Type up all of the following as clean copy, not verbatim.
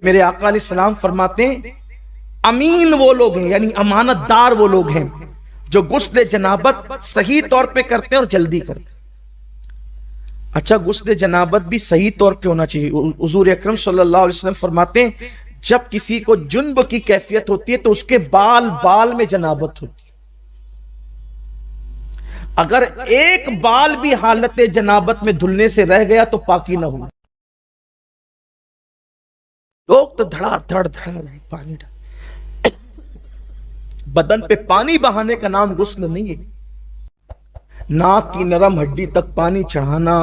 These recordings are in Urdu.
میرے آقا علیہ السلام فرماتے ہیں امین وہ لوگ ہیں، یعنی امانت دار وہ لوگ ہیں جو غسل جنابت صحیح طور پہ کرتے ہیں اور جلدی کرتے ہیں۔ اچھا، غسل جنابت بھی صحیح طور پہ ہونا چاہیے۔ حضور اکرم صلی اللہ علیہ وسلم فرماتے ہیں جب کسی کو جنب کی کیفیت ہوتی ہے تو اس کے بال میں جنابت ہوتی ہے، اگر ایک بال بھی حالت جنابت میں دھلنے سے رہ گیا تو پاکی نہ ہو۔ لوگ تو دھڑا دھڑ پانی ڈال، بدن پہ پانی بہانے کا نام غسل نہیں ہے۔ ناک کی نرم ہڈی تک پانی چڑھانا،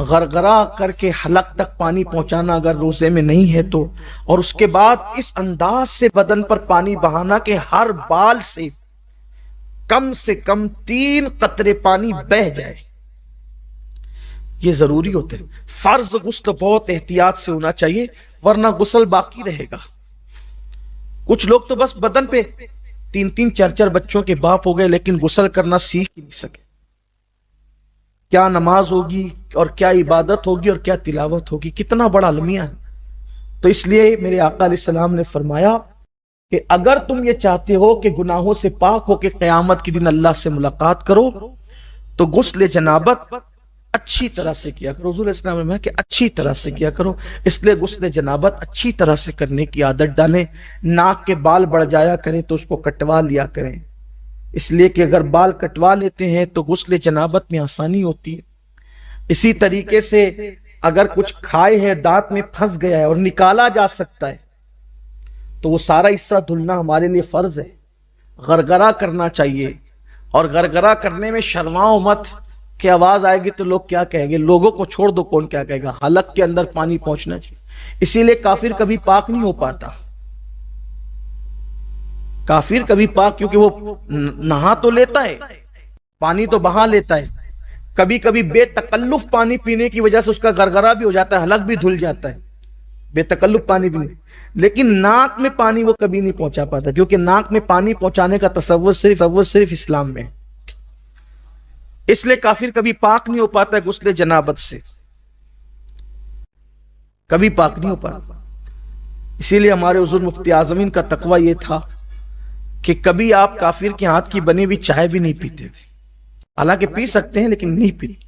غرغرہ کر کے حلق تک پانی پہنچانا اگر روزے میں نہیں ہے تو، اور اس کے بعد اس انداز سے بدن پر پانی بہانا کہ ہر بال سے کم 3 قطرے پانی بہ جائے، یہ ضروری ہوتے ہیں۔ فرض غسل بہت احتیاط سے ہونا چاہیے ورنہ غسل باقی رہے گا۔ کچھ لوگ تو بس بدن پہ 3 4 بچوں کے باپ ہو گئے لیکن غسل کرنا سیکھ ہی نہیں سکے۔ کیا نماز ہوگی اور کیا عبادت ہوگی اور کیا تلاوت ہوگی، کتنا بڑا المیہ ہے۔ تو اس لیے میرے آقا علیہ السلام نے فرمایا کہ اگر تم یہ چاہتے ہو کہ گناہوں سے پاک ہو کے قیامت کے دن اللہ سے ملاقات کرو تو غسل جنابت اچھی طرح سے کیا کرو۔ حضور اسلام نے کہا کہ اچھی طرح سے کیا کرو، اس لیے غسل جنابت اچھی طرح سے کرنے کی عادت ڈالیں۔ ناک کے بال بڑھ جایا کریں تو اس کو کٹوا لیا کریں، اس لیے کہ اگر بال کٹوا لیتے ہیں تو غسل جنابت میں آسانی ہوتی ہے۔ اسی طریقے سے اگر کچھ کھائے ہیں دانت میں پھنس گیا ہے اور نکالا جا سکتا ہے تو وہ سارا حصہ دھلنا ہمارے لیے فرض ہے۔ غرغرہ کرنا چاہیے، اور غرغرہ کرنے میں شرماؤ مت کہ آواز آئے گی تو لوگ کیا کہیں گے، لوگوں کو چھوڑ دو، کون کیا کہے گا۔ حلق کے اندر پانی پہنچنا چاہیے۔ اسی لیے کافر کبھی پاک نہیں ہو پاتا، کافر کبھی پاک، کیونکہ وہ نہا تو لیتا ہے، پانی تو بہا لیتا ہے، کبھی کبھی بے تکلف پانی پینے کی وجہ سے اس کا غرغرہ بھی ہو جاتا ہے، حلق بھی دھل جاتا ہے بے تکلف پانی پینے، لیکن ناک میں پانی وہ کبھی نہیں پہنچا پاتا، کیونکہ ناک میں پانی پہنچانے کا تصور صرف اسلام میں ہے۔ اس لیے کافر کبھی پاک نہیں ہو پاتا ہے غسل جنابت سے، کبھی پاک نہیں ہو پاتا۔ اسی لیے ہمارے حضور مفتی اعظمین کا تقوی یہ تھا کہ کبھی آپ کافر کے ہاتھ کی بنی ہوئی چائے بھی نہیں پیتے تھے، حالانکہ پی سکتے ہیں لیکن نہیں پیتے،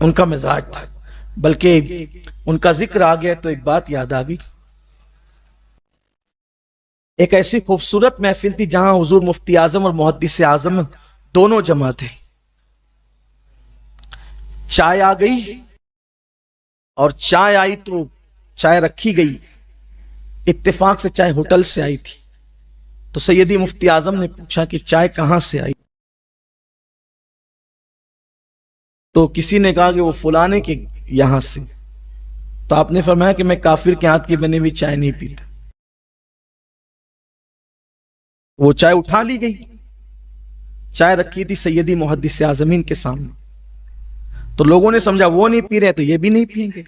ان کا مزاج تھا۔ بلکہ ان کا ذکر آ گیا تو ایک بات یاد آ گئی، ایک ایسی خوبصورت محفل تھی جہاں حضور مفتی اعظم اور محدث اعظم دونوں جمع تھے۔ چائے آ گئی، اور چائے آئی تو چائے رکھی گئی، اتفاق سے چائے ہوٹل سے آئی تھی، تو سیدی مفتی اعظم نے پوچھا کہ چائے کہاں سے آئی؟ تو کسی نے کہا کہ وہ فلانے کے یہاں سے۔ تو آپ نے فرمایا کہ میں کافر کے ہاتھ کی بنی ہوئی چائے نہیں پیتا۔ وہ چائے اٹھا لی گئی، چائے رکھی تھی سیدی محدث اعظمین کے سامنے، تو لوگوں نے سمجھا وہ نہیں پی رہے تو یہ بھی نہیں پئیں گے۔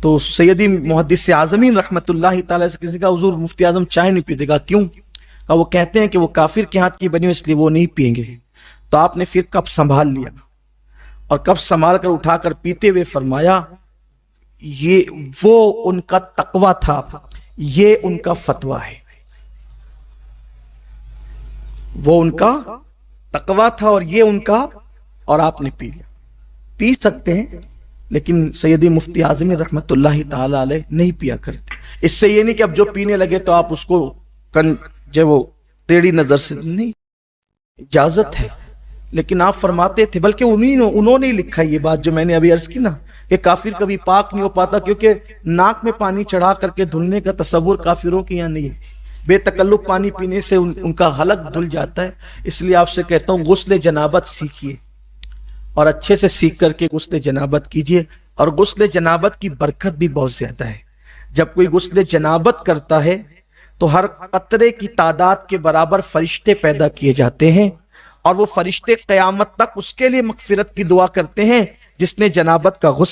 تو سیدی محدث اعظمین رحمت اللہ تعالی سے کسی کا حضور مفتی اعظم چائے نہیں پیتے، گا کیوں؟ کہ وہ کہتے ہیں کہ وہ کافر کے ہاتھ کی بنی ہوئی اس لیے وہ نہیں پئیں گے۔ تو آپ نے پھر کپ سنبھال لیا، اور کپ سنبھال کر اٹھا کر پیتے ہوئے فرمایا یہ وہ ان کا تقوی تھا، یہ ان کا فتویٰ ہے۔ وہ ان کا تقوی تھا اور یہ ان کا، اور آپ نے پی لیا۔ پی سکتے ہیں لیکن سیدی مفتی اعظمین رحمت اللہ تعالی علیہ نہیں پیا کرتے۔ اس سے یہ نہیں کہ اب جو پینے لگے تو آپ اس کو جو وہ ٹیڑھی نظر سے، نہیں، اجازت ہے۔ لیکن آپ فرماتے تھے، بلکہ انہوں نے لکھا یہ بات جو میں نے ابھی عرض کی نا کہ کافر کبھی پاک نہیں ہو پاتا، کیونکہ ناک میں پانی چڑھا کر کے دھلنے کا تصور کافروں کے یہاں نہیں ہے، بے تکلف پانی پینے سے ان کا حلق دھل جاتا ہے۔ اس لیے آپ سے کہتا ہوں غسل جنابت سیکھیے، اور اچھے سے سیکھ کر کے غسل جنابت کیجیے، اور غسل جنابت کی برکت بھی بہت زیادہ ہے۔ جب کوئی غسل جنابت کرتا ہے تو ہر قطرے کی تعداد کے برابر فرشتے پیدا کیے جاتے ہیں، اور وہ فرشتے قیامت تک اس کے لیے مغفرت کی دعا کرتے ہیں جس نے جنابت کا غسل